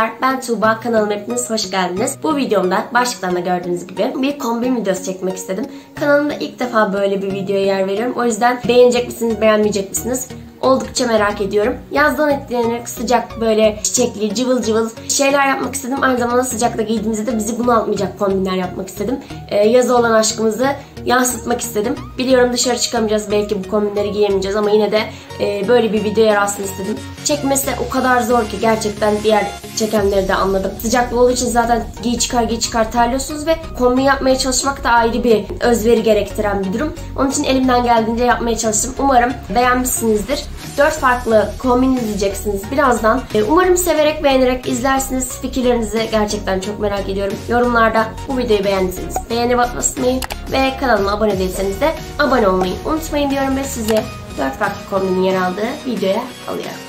Merhabalar, ben Tuğba, kanalıma hepiniz hoş geldiniz. Bu videomda başlıktan da gördüğünüz gibi bir kombin videosu çekmek istedim. Kanalımda ilk defa böyle bir videoya yer veriyorum. O yüzden beğenecek misiniz, beğenmeyecek misiniz? Oldukça merak ediyorum. Yazdan etkilenerek sıcak böyle çiçekli, cıvıl cıvıl şeyler yapmak istedim. Aynı zamanda sıcakta giydiğimizde de bizi bunaltmayacak kombinler yapmak istedim. Yaza olan aşkımızı yansıtmak istedim. Biliyorum dışarı çıkamayacağız, belki bu kombinleri giyemeyeceğiz ama yine de böyle bir video yer aslında istedim. Çekmesi de o kadar zor ki gerçekten diğer çekenleri de anladım. Sıcaklı olduğu için zaten giy çıkar terliyorsunuz ve kombin yapmaya çalışmak da ayrı bir özveri gerektiren bir durum. Onun için elimden geldiğince yapmaya çalıştım. Umarım beğenmişsinizdir. 4 farklı kombin izleyeceksiniz birazdan. Umarım severek, beğenerek izlersiniz. Fikirlerinizi gerçekten çok merak ediyorum. Yorumlarda bu videoyu beğendiyseniz beğeni basmayı ve kanalıma abone değilseniz de abone olmayı unutmayın diyorum ve sizi 4 farklı kombinin yer aldığı videoya alıyorum.